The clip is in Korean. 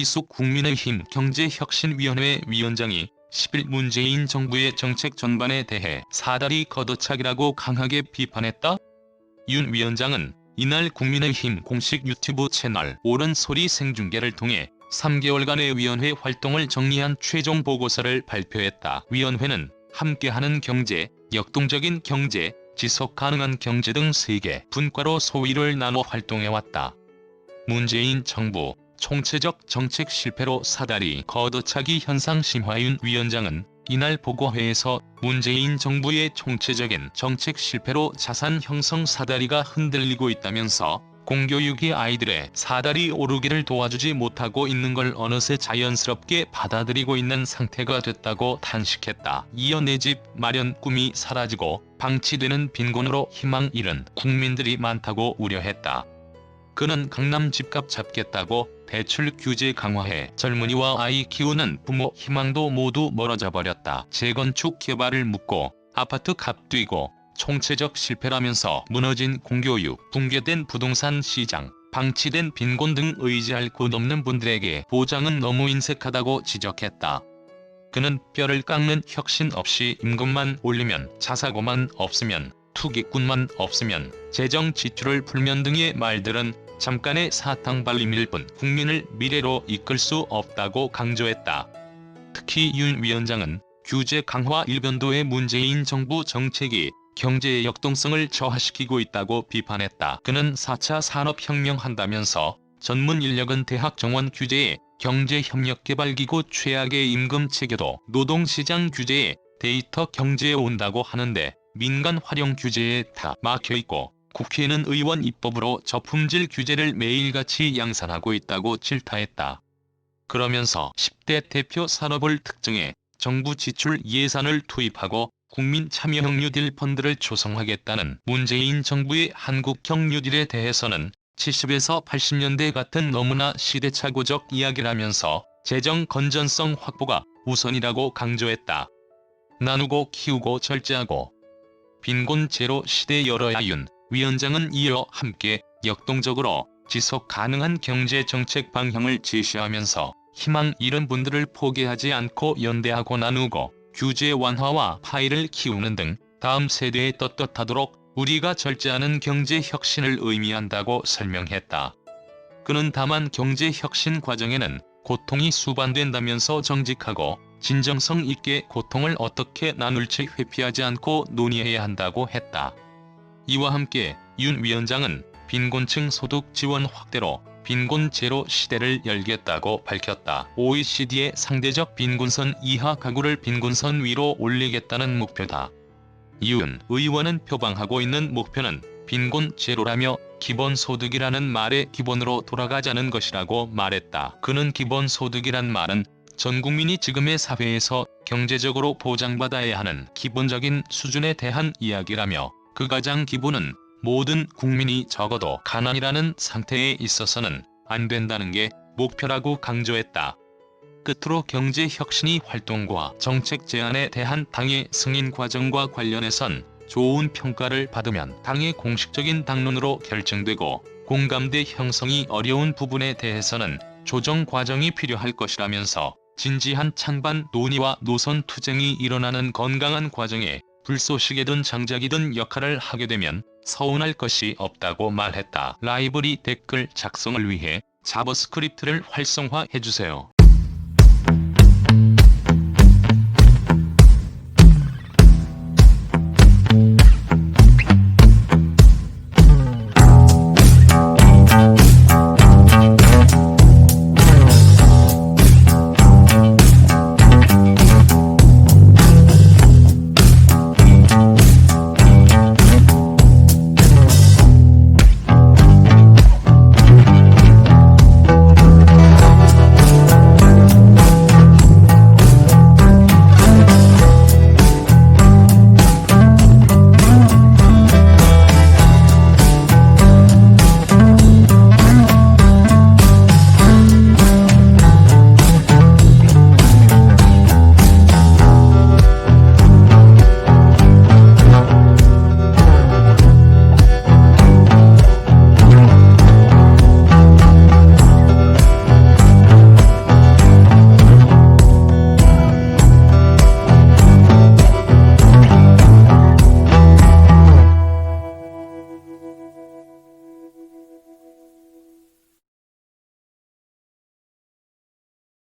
이인숙 국민의힘 경제혁신위원회 위원장이 10일 문재인 정부의 정책 전반에 대해 사다리 걷어차기라고 강하게 비판했다. 윤 위원장은 이날 국민의힘 공식 유튜브 채널 옳은 소리 생중계를 통해 3개월간의 위원회 활동을 정리한 최종 보고서를 발표했다. 위원회는 함께하는 경제, 역동적인 경제, 지속가능한 경제 등 3개 분과로 소위를 나눠 활동해왔다. 문재인 정부 총체적 정책 실패로 사다리 걷어차기 현상 심화윤 위원장은 이날 보고회에서 문재인 정부의 총체적인 정책 실패로 자산 형성 사다리가 흔들리고 있다면서 공교육이 아이들의 사다리 오르기를 도와주지 못하고 있는 걸 어느새 자연스럽게 받아들이고 있는 상태가 됐다고 탄식했다. 이어 내 집 마련 꿈이 사라지고 방치되는 빈곤으로 희망 잃은 국민들이 많다고 우려했다. 그는 강남 집값 잡겠다고 대출 규제 강화해 젊은이와 아이 키우는 부모 희망도 모두 멀어져 버렸다. 재건축 개발을 묻고 아파트 값 뛰고 총체적 실패라면서 무너진 공교육, 붕괴된 부동산 시장, 방치된 빈곤 등 의지할 곳 없는 분들에게 보장은 너무 인색하다고 지적했다. 그는 뼈를 깎는 혁신 없이 임금만 올리면 자사고만 없으면 투기꾼만 없으면 재정 지출을 풀면 등의 말들은 잠깐의 사탕발림일 뿐 국민을 미래로 이끌 수 없다고 강조했다. 특히 윤 위원장은 규제 강화 일변도의 문재인 정부 정책이 경제의 역동성을 저하시키고 있다고 비판했다. 그는 4차 산업혁명 한다면서 전문 인력은 대학 정원 규제에 경제협력개발기구 최악의 임금 체계도 노동시장 규제에 데이터 경제에 온다고 하는데 민간 활용 규제에 다 막혀있고 국회는 의원 입법으로 저품질 규제를 매일같이 양산하고 있다고 질타했다. 그러면서 10대 대표 산업을 특정해 정부 지출 예산을 투입하고 국민 참여형 뉴딜 펀드를 조성하겠다는 문재인 정부의 한국형 뉴딜에 대해서는 70에서 80년대 같은 너무나 시대착오적 이야기라면서 재정 건전성 확보가 우선이라고 강조했다. 나누고 키우고 절제하고 빈곤 제로 시대 열어야. 윤 위원장은 이어 함께 역동적으로 지속 가능한 경제 정책 방향을 제시하면서 희망 잃은 분들을 포기하지 않고 연대하고 나누고 규제 완화와 파이를 키우는 등 다음 세대에 떳떳하도록 우리가 절제하는 경제 혁신을 의미한다고 설명했다. 그는 다만 경제 혁신 과정에는 고통이 수반된다면서 정직하고 진정성 있게 고통을 어떻게 나눌지 회피하지 않고 논의해야 한다고 했다. 이와 함께 윤 위원장은 빈곤층 소득 지원 확대로 빈곤 제로 시대를 열겠다고 밝혔다. OECD의 상대적 빈곤선 이하 가구를 빈곤선 위로 올리겠다는 목표다. 윤 의원은 표방하고 있는 목표는 빈곤 제로라며 기본소득이라는 말의 기본으로 돌아가자는 것이라고 말했다. 그는 기본소득이란 말은 전 국민이 지금의 사회에서 경제적으로 보장받아야 하는 기본적인 수준에 대한 이야기라며 그 가장 기본은 모든 국민이 적어도 가난이라는 상태에 있어서는 안 된다는 게 목표라고 강조했다. 끝으로 경제혁신이 활동과 정책 제안에 대한 당의 승인 과정과 관련해선 좋은 평가를 받으면 당의 공식적인 당론으로 결정되고 공감대 형성이 어려운 부분에 대해서는 조정 과정이 필요할 것이라면서 진지한 찬반 논의와 노선 투쟁이 일어나는 건강한 과정에 불쏘시개든 장작이든 역할을 하게 되면 서운할 것이 없다고 말했다. 라이브러리 댓글 작성을 위해 자바스크립트를 활성화해주세요.